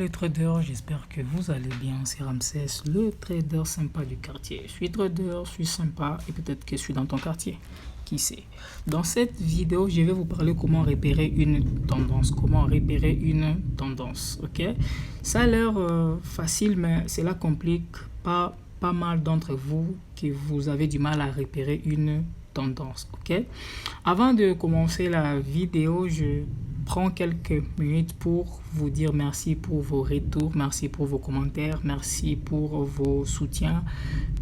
les traders, j'espère que vous allez bien. C'est Ramsès, le trader sympa du quartier. Je suis trader, je suis sympa et peut-être que je suis dans ton quartier. Qui sait? Dans cette vidéo, je vais vous parler comment repérer une tendance. Comment repérer une tendance, ok? Ça a l'air facile, mais cela complique pas mal d'entre vous que vous avez du mal à repérer une tendance, ok? Avant de commencer la vidéo, je prends quelques minutes pour vous dire merci pour vos retours, merci pour vos commentaires, merci pour vos soutiens,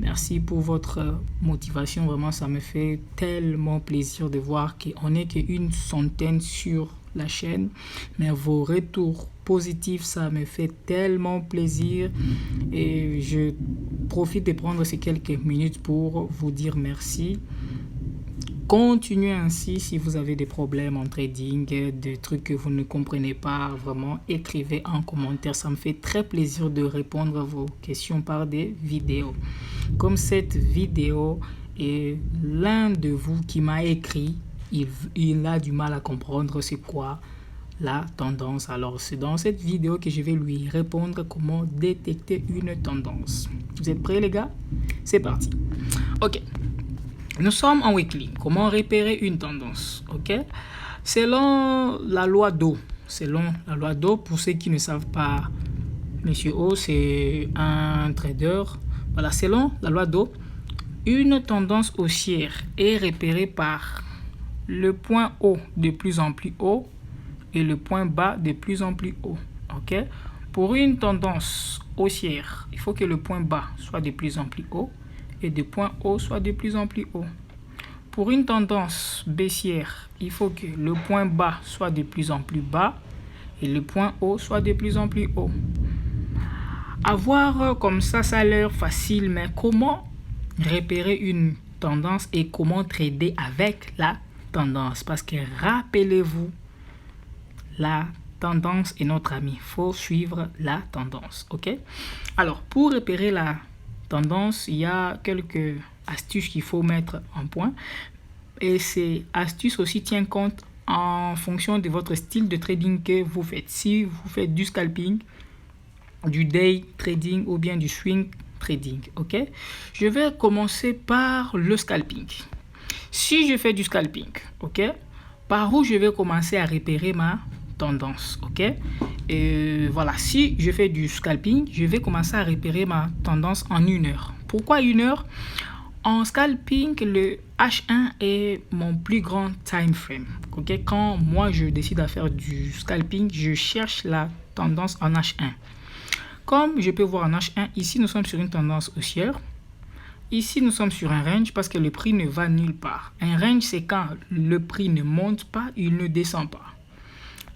merci pour votre motivation. Vraiment, ça me fait tellement plaisir de voir qu'on n'est qu'une centaine sur la chaîne, mais vos retours positifs, ça me fait tellement plaisir et je profite de prendre ces quelques minutes pour vous dire merci. Continuez ainsi. Si vous avez des problèmes en trading, des trucs que vous ne comprenez pas, vraiment écrivez en commentaire. Ça me fait très plaisir de répondre à vos questions par des vidéos. Comme cette vidéo, et l'un de vous qui m'a écrit, il a du mal à comprendre c'est quoi la tendance. Alors c'est dans cette vidéo que je vais lui répondre comment détecter une tendance. Vous êtes prêts les gars? C'est parti. Ok. Nous sommes en weekly. Comment repérer une tendance? Ok. Selon la loi d'O, pour ceux qui ne savent pas, Monsieur O, c'est un trader. Voilà, selon la loi d'O, une tendance haussière est repérée par le point haut de plus en plus haut et le point bas de plus en plus haut. Ok. Pour une tendance haussière, il faut que le point bas soit de plus en plus haut et de point haut soit de plus en plus haut. Pour une tendance baissière, il faut que le point bas soit de plus en plus bas et le point haut soit de plus en plus haut. À voir comme ça a l'air facile, mais comment repérer une tendance et comment trader avec la tendance? Parce que rappelez-vous, la tendance est notre ami. Il faut suivre la tendance, ok? Alors, pour repérer la tendance, il y a quelques astuces qu'il faut mettre en point. Et ces astuces aussi tiennent compte en fonction de votre style de trading que vous faites. Si vous faites du scalping, du day trading ou bien du swing trading, ok? Je vais commencer par le scalping. Si je fais du scalping, ok? Par où je vais commencer à repérer ma tendance, ok? Et voilà, si je fais du scalping, je vais commencer à repérer ma tendance en 1 heure. Pourquoi 1 heure? En scalping, le H1 est mon plus grand time frame. Okay? Quand moi je décide à faire du scalping, je cherche la tendance en H1. Comme je peux voir en H1, ici nous sommes sur une tendance haussière. Ici nous sommes sur un range parce que le prix ne va nulle part. Un range, c'est quand le prix ne monte pas, il ne descend pas.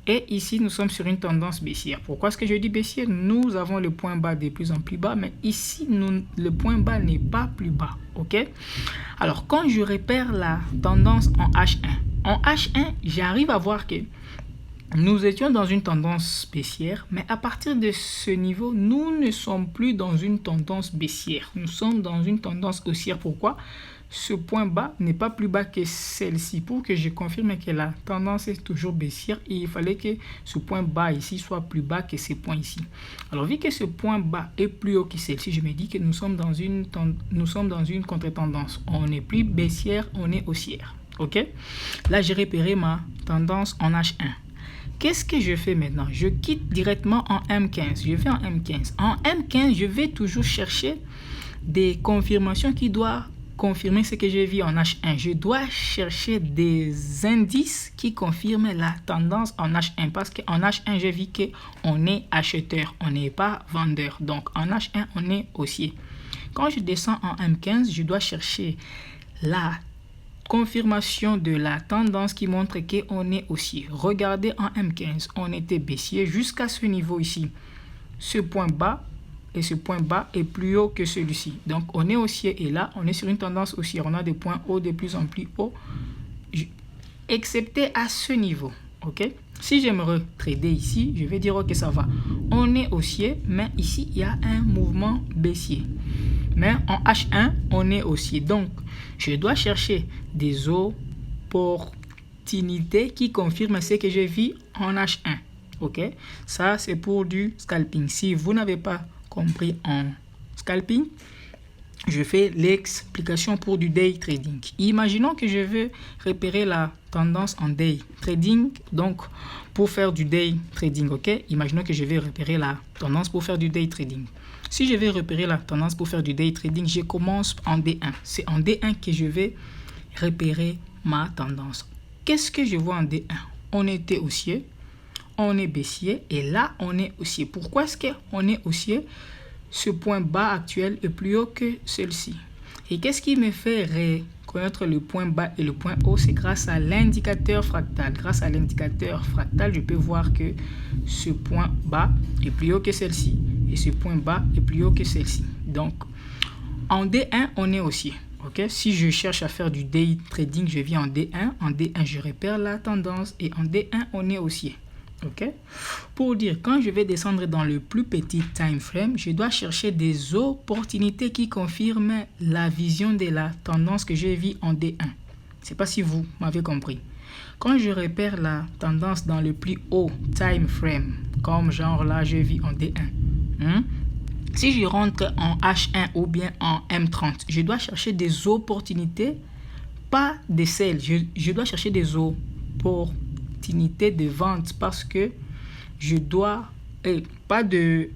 Et ici, nous sommes sur une tendance baissière. Pourquoi est-ce que je dis baissière? Nous avons le point bas de plus en plus bas, mais ici, le point bas n'est pas plus bas. Ok? Alors, quand je repère la tendance en H1, j'arrive à voir que nous étions dans une tendance baissière, mais à partir de ce niveau, nous ne sommes plus dans une tendance baissière. Nous sommes dans une tendance haussière. Pourquoi? Ce point bas n'est pas plus bas que celle-ci. Pour que je confirme que la tendance est toujours baissière, il fallait que ce point bas ici soit plus bas que ce point ici. Alors, vu que ce point bas est plus haut que celle-ci, je me dis que nous sommes dans une contre-tendance. On n'est plus baissière, on est haussière. Ok? Là, j'ai repéré ma tendance en H1. Qu'est-ce que je fais maintenant? Je quitte directement en M15. Je vais en M15. En M15, je vais toujours chercher des confirmations qui doivent confirmer ce que j'ai vu en H1. Je dois chercher des indices qui confirment la tendance en H1 parce qu'en H1, j'ai vu qu'on est acheteur, on n'est pas vendeur. Donc, en H1, on est haussier. Quand je descends en M15, je dois chercher la confirmation de la tendance qui montre qu'on est haussier. Regardez en M15, on était baissier jusqu'à ce niveau ici. Ce point bas et ce point bas est plus haut que celui-ci. Donc, on est haussier et là, on est sur une tendance haussière. On a des points hauts de plus en plus hauts, excepté à ce niveau. Ok? Si j'aimerais trader ici, je vais dire ok, ça va. On est haussier, mais ici, il y a un mouvement baissier. Mais en H1, on est haussier. Donc, je dois chercher des opportunités qui confirment ce que j'ai vu en H1. Ok, ça c'est pour du scalping. Si vous n'avez pas compris en scalping, je fais l'explication pour du day trading. Imaginons que je veux repérer la tendance en day trading, donc pour faire du day trading, ok? Imaginons que je vais repérer la tendance pour faire du day trading. Si je vais repérer la tendance pour faire du day trading, je commence en D1. C'est en D1 que je vais repérer ma tendance. Qu'est-ce que je vois en D1? On était haussier, on est baissier et là on est haussier. Pourquoi est-ce qu'on est haussier? Ce point bas actuel est plus haut que celui-ci. Et qu'est-ce qui me fait reconnaître le point bas et le point haut? C'est grâce à l'indicateur fractal. Grâce à l'indicateur fractal, je peux voir que ce point bas est plus haut que celle-ci. Et ce point bas est plus haut que celle-ci. Donc, en D1, on est haussier. Okay? Si je cherche à faire du day trading, je viens en D1. En D1, je repère la tendance. Et en D1, on est haussier. Okay? Pour dire, quand je vais descendre dans le plus petit time frame, je dois chercher des opportunités qui confirment la vision de la tendance que j'ai vue en D1. Je ne sais pas si vous m'avez compris. Quand je repère la tendance dans le plus haut time frame, comme genre là, je vis en D1, si je rentre en H1 ou bien en M30, je dois chercher des opportunités, pas des sell. Je dois chercher des opportunités de vente parce que je dois pas de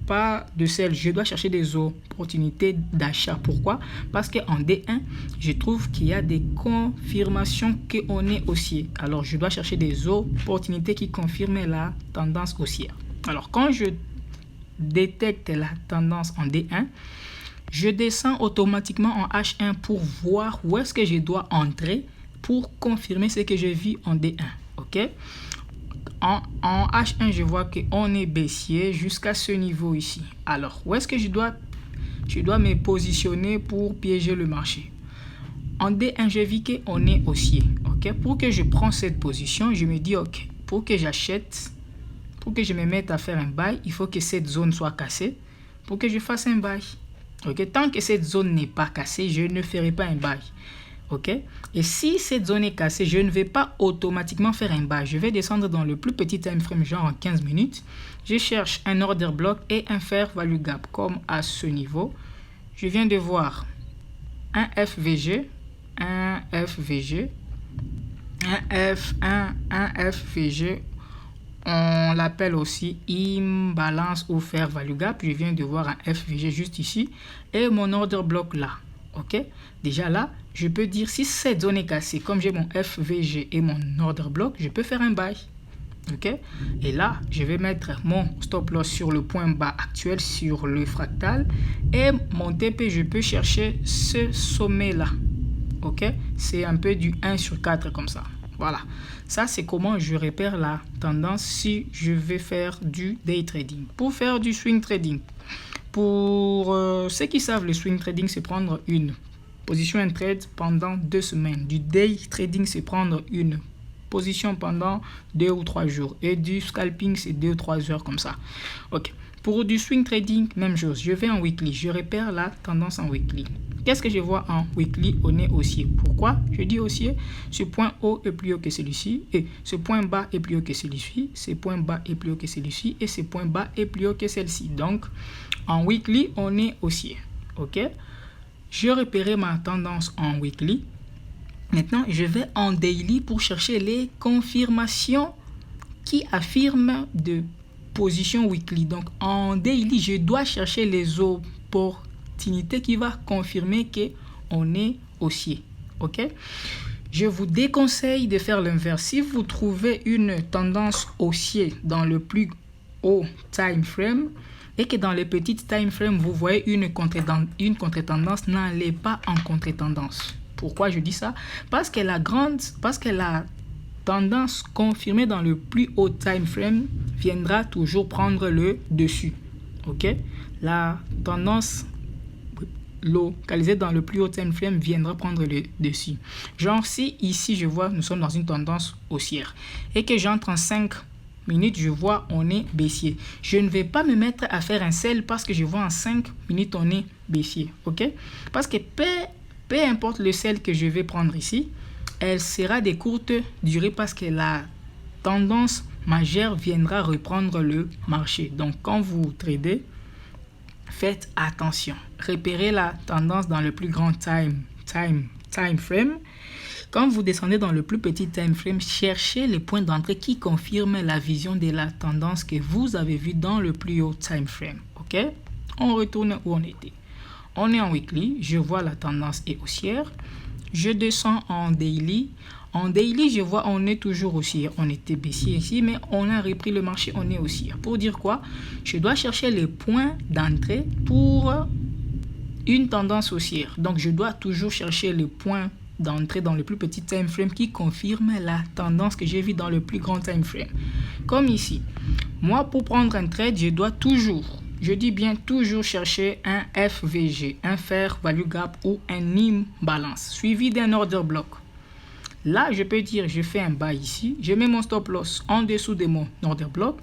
sell, je dois chercher des opportunités d'achat. Pourquoi? Parce qu'en D1 je trouve qu'il y a des confirmations qu'on est haussier. Alors je dois chercher des opportunités qui confirment la tendance haussière. Alors quand je détecte la tendance en D1, je descends automatiquement en H1 pour voir où est-ce que je dois entrer pour confirmer ce que j'ai vu en D1. Ok, en H1, je vois qu'on est baissier jusqu'à ce niveau ici. Alors, où est-ce que je dois me positionner pour piéger le marché? En D1, je vis qu'on est haussier. Ok, pour que je prenne cette position, je me dis, ok, pour que j'achète, pour que je me mette à faire un buy, il faut que cette zone soit cassée pour que je fasse un buy. Ok, tant que cette zone n'est pas cassée, je ne ferai pas un buy. Ok, et si cette zone est cassée, je ne vais pas automatiquement faire un buy. Je vais descendre dans le plus petit time frame, genre en 15 minutes. Je cherche un order block et un fair value gap, comme à ce niveau. Je viens de voir un FVG, un FVG, un FVG. On l'appelle aussi imbalance ou fair value gap. Je viens de voir un FVG juste ici et mon order block là. Ok, déjà là, je peux dire si cette zone est cassée, comme j'ai mon FVG et mon order block, je peux faire un buy. Ok, et là, je vais mettre mon stop loss sur le point bas actuel sur le fractal et mon TP, je peux chercher ce sommet là. Ok, c'est un peu du 1 sur 4 comme ça. Voilà, ça c'est comment je repère la tendance si je vais faire du day trading. Pour faire du swing trading, pour ceux qui savent, le swing trading, c'est prendre une position en trade pendant 2 semaines. Du day trading, c'est prendre une position pendant 2 ou 3 jours. Et du scalping, c'est 2 ou 3 heures comme ça. Ok. Pour du swing trading, même chose. Je vais en weekly. Je repère la tendance en weekly. Qu'est-ce que je vois en weekly? On est haussier. Pourquoi je dis haussier? Ce point haut est plus haut que celui-ci. Et ce point bas est plus haut que celui-ci. Ce point bas est plus haut que celui-ci. Et ce point bas est plus haut que celle-ci. Donc, en weekly, on est haussier. Ok? Je repérais ma tendance en weekly. Maintenant, je vais en daily pour chercher les confirmations qui affirment de position weekly. Donc, en daily, je dois chercher les opportunités qui vont confirmer qu'on est haussier. Ok? Je vous déconseille de faire l'inverse. Si vous trouvez une tendance haussier dans le plus haut time frame et que dans les petites time frame, vous voyez une contre-tendance, n'allez pas en contre-tendance. Pourquoi je dis ça? Parce que la tendance confirmée dans le plus haut time frame viendra toujours prendre le dessus. Ok? La tendance localisée dans le plus haut time frame viendra prendre le dessus. Genre si ici je vois nous sommes dans une tendance haussière et que j'entre en 5 minutes, je vois on est baissier. Je ne vais pas me mettre à faire un sell parce que je vois en 5 minutes on est baissier. Ok? Parce que peu importe le sell que je vais prendre ici, elle sera de courte durée parce que la tendance Major viendra reprendre le marché. Donc, quand vous tradez, faites attention. Repérez la tendance dans le plus grand time frame. Quand vous descendez dans le plus petit time frame, cherchez les points d'entrée qui confirment la vision de la tendance que vous avez vue dans le plus haut time frame. Ok? On retourne où on était. On est en weekly. Je vois la tendance est haussière. Je descends en daily. En daily, je vois on est toujours haussière. On était baissier ici, mais on a repris le marché, on est haussière. Pour dire quoi? Je dois chercher les points d'entrée pour une tendance haussière. Donc, je dois toujours chercher les points d'entrée dans le plus petit time frame qui confirme la tendance que j'ai vue dans le plus grand time frame. Comme ici. Moi, pour prendre un trade, je dois toujours, je dis bien toujours chercher un FVG, un Fair Value Gap ou un imbalance, suivi d'un order block. Là, je peux dire, je fais un buy ici, je mets mon stop loss en dessous de mon order block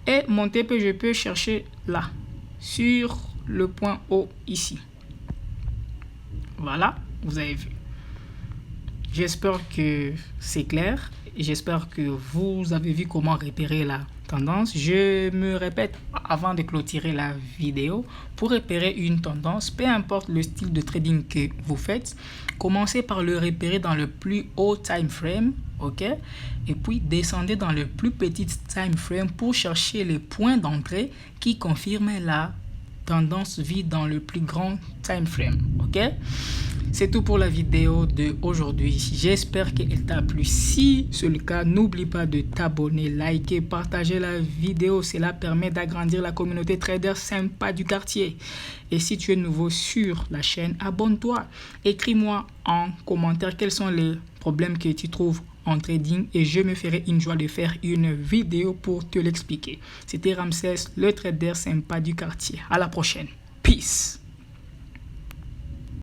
et mon TP, je peux chercher là, sur le point haut ici. Voilà, vous avez vu. J'espère que c'est clair. J'espère que vous avez vu comment repérer la tendance. Je me répète avant de clôturer la vidéo. Pour repérer une tendance, peu importe le style de trading que vous faites, commencez par le repérer dans le plus haut time frame. Ok, et puis descendez dans le plus petit time frame pour chercher les points d'entrée qui confirment la tendance vue dans le plus grand time frame. Ok, c'est tout pour la vidéo d'aujourd'hui. J'espère qu'elle t'a plu. Si c'est le cas, n'oublie pas de t'abonner, liker, partager la vidéo. Cela permet d'agrandir la communauté trader sympa du quartier. Et si tu es nouveau sur la chaîne, abonne-toi. Écris-moi en commentaire quels sont les problèmes que tu trouves en trading et je me ferai une joie de faire une vidéo pour te l'expliquer. C'était Ramsès, le trader sympa du quartier. À la prochaine. Peace.